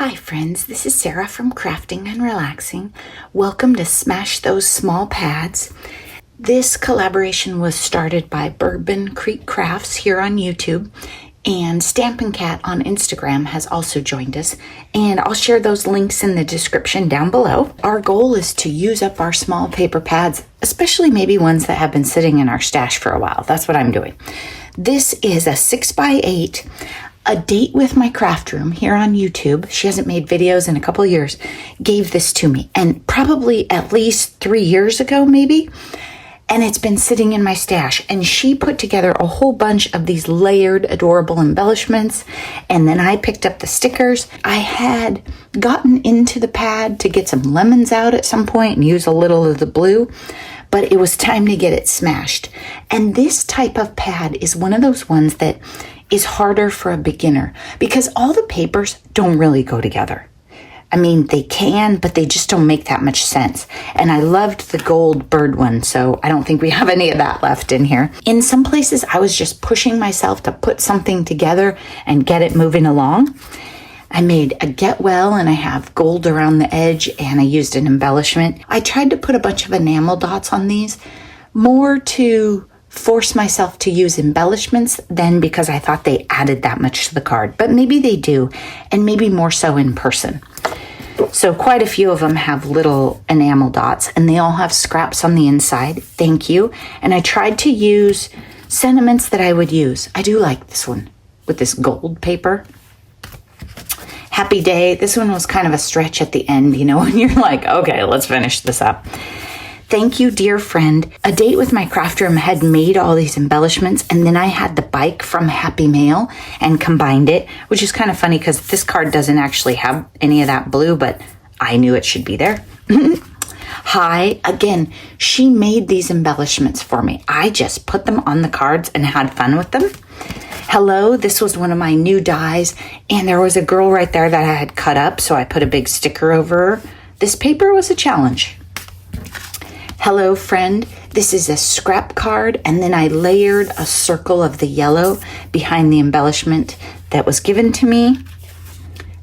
Hi friends, this is Sarah from Crafting and Relaxing. Welcome to Smash Those Small Pads. This collaboration was started by Bourbon Creek Crafts here on YouTube, and Stampin' Cat on Instagram has also joined us, and I'll share those links in the description down below. Our goal is to use up our small paper pads, especially maybe ones that have been sitting in our stash for a while. That's what I'm doing. This is a 6x8. A Date with My Craft Room here on YouTube. She hasn't made videos in a couple of years. Gave this to me, and probably at least 3 years ago, maybe. And it's been sitting in my stash. And she put together a whole bunch of these layered, adorable embellishments. And then I picked up the stickers. I had gotten into the pad to get some lemons out at some point and use a little of the blue, but it was time to get it smashed. And this type of pad is one of those ones that is harder for a beginner because all the papers don't really go together. I mean, they can, but they just don't make that much sense. And I loved the gold bird one, so I don't think we have any of that left in here. In some places, I was just pushing myself to put something together and get it moving along. I made a get well, and I have gold around the edge, and I used an embellishment. I tried to put a bunch of enamel dots on these, more to force myself to use embellishments than because I thought they added that much to the card. But maybe they do, and maybe more so in person. So quite a few of them have little enamel dots, and they all have scraps on the inside. Thank you. And I tried to use sentiments that I would use. I do like this one with this gold paper. Happy Day. This one was kind of a stretch at the end, you know, when you're like, okay, let's finish this up. Thank you, dear friend. A Date with My Craft Room had made all these embellishments, and then I had the bike from Happy Mail and combined it, which is kind of funny because this card doesn't actually have any of that blue, but I knew it should be there. Hi. Again, she made these embellishments for me. I just put them on the cards and had fun with them. Hello. This was one of my new dies, and there was a girl right there that I had cut up, so I put a big sticker over her. This paper was a challenge. Hello, friend. This is a scrap card, and then I layered a circle of the yellow behind the embellishment that was given to me.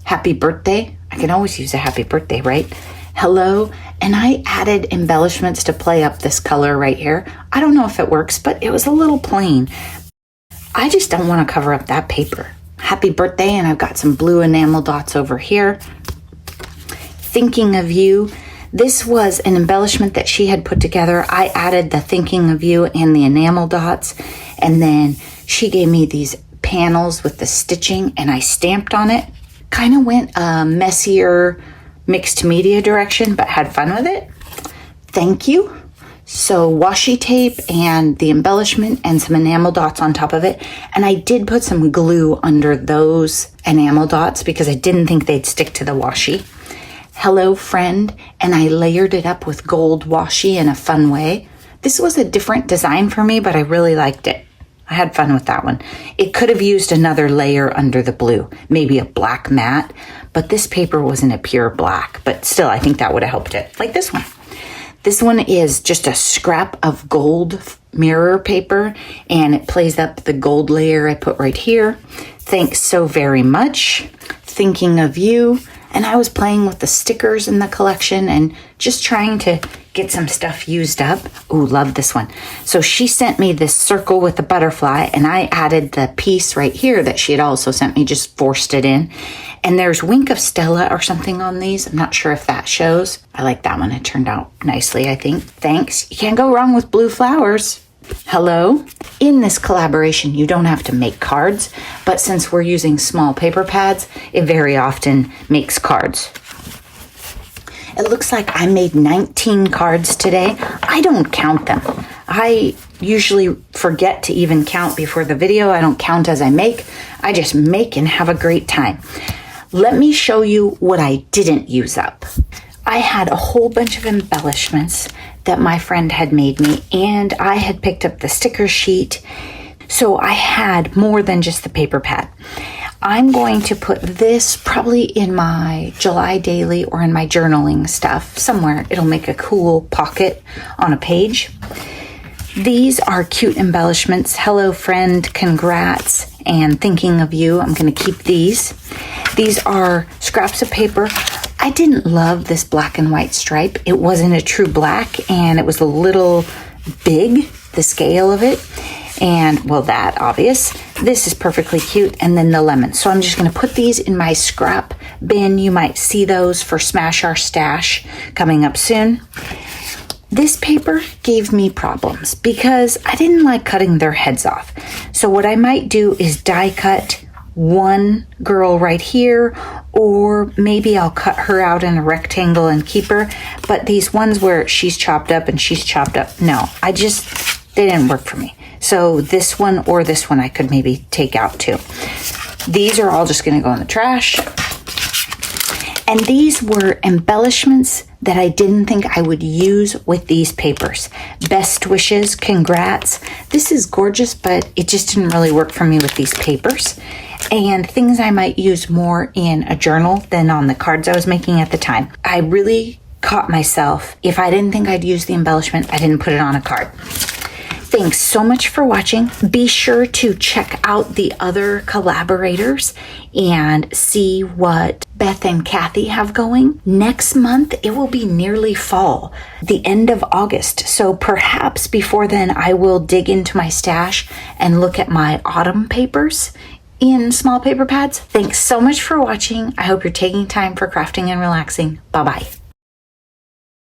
Happy birthday. I can always use a happy birthday, right? Hello. And I added embellishments to play up this color right here. I don't know if it works, but it was a little plain. I just don't want to cover up that paper. Happy birthday, and I've got some blue enamel dots over here. Thinking of you. This was an embellishment that she had put together. I added the Thinking of You and the enamel dots, and then she gave me these panels with the stitching, and I stamped on it. Kind of went a messier mixed media direction, but had fun with it. Thank you. So washi tape and the embellishment and some enamel dots on top of it. And I did put some glue under those enamel dots because I didn't think they'd stick to the washi. Hello, friend, and I layered it up with gold washi in a fun way. This was a different design for me, but I really liked it. I had fun with that one. It could have used another layer under the blue, maybe a black matte, but this paper wasn't a pure black, but still, I think that would have helped it, like this one. This one is just a scrap of gold mirror paper, and it plays up the gold layer I put right here. Thanks so very much. Thinking of you. And I was playing with the stickers in the collection and just trying to get some stuff used up. Ooh, love this one. So she sent me this circle with the butterfly, and I added the piece right here that she had also sent me, just forced it in. And there's Wink of Stella or something on these. I'm not sure if that shows. I like that one. It turned out nicely, I think. Thanks. You can't go wrong with blue flowers. Hello. In this collaboration, you don't have to make cards, but since we're using small paper pads, it very often makes cards. It looks like I made 19 cards today. I don't count them. I usually forget to even count before the video. I don't count as I make. I just make and have a great time. Let me show you what I didn't use up. I had a whole bunch of embellishments that my friend had made me, and I had picked up the sticker sheet, so I had more than just the paper pad. I'm going to put this probably in my July daily or in my journaling stuff somewhere. It'll make a cool pocket on a page. These are cute embellishments. Hello, friend, congrats, and thinking of you. I'm going to keep these. These are scraps of paper. I didn't love this black and white stripe. It wasn't a true black, and it was a little big, the scale of it. And, well, that obvious. This is perfectly cute. And then the lemon. So I'm just going to put these in my scrap bin. You might see those for Smash Our Stash coming up soon. This paper gave me problems because I didn't like cutting their heads off. So what I might do is die cut one girl right here, or maybe I'll cut her out in a rectangle and keep her. But these ones where she's chopped up and she's chopped up, no, they didn't work for me. So this one or this one I could maybe take out too. These are all just going to go in the trash. And these were embellishments that I didn't think I would use with these papers. Best wishes, congrats. This is gorgeous, but it just didn't really work for me with these papers. And things I might use more in a journal than on the cards I was making at the time. I really caught myself. If I didn't think I'd use the embellishment, I didn't put it on a card. Thanks so much for watching. Be sure to check out the other collaborators and see what Beth and Kathy have going. Next month, it will be nearly fall, the end of August. So perhaps before then, I will dig into my stash and look at my autumn papers in small paper pads. Thanks so much for watching. I hope you're taking time for crafting and relaxing. Bye-bye.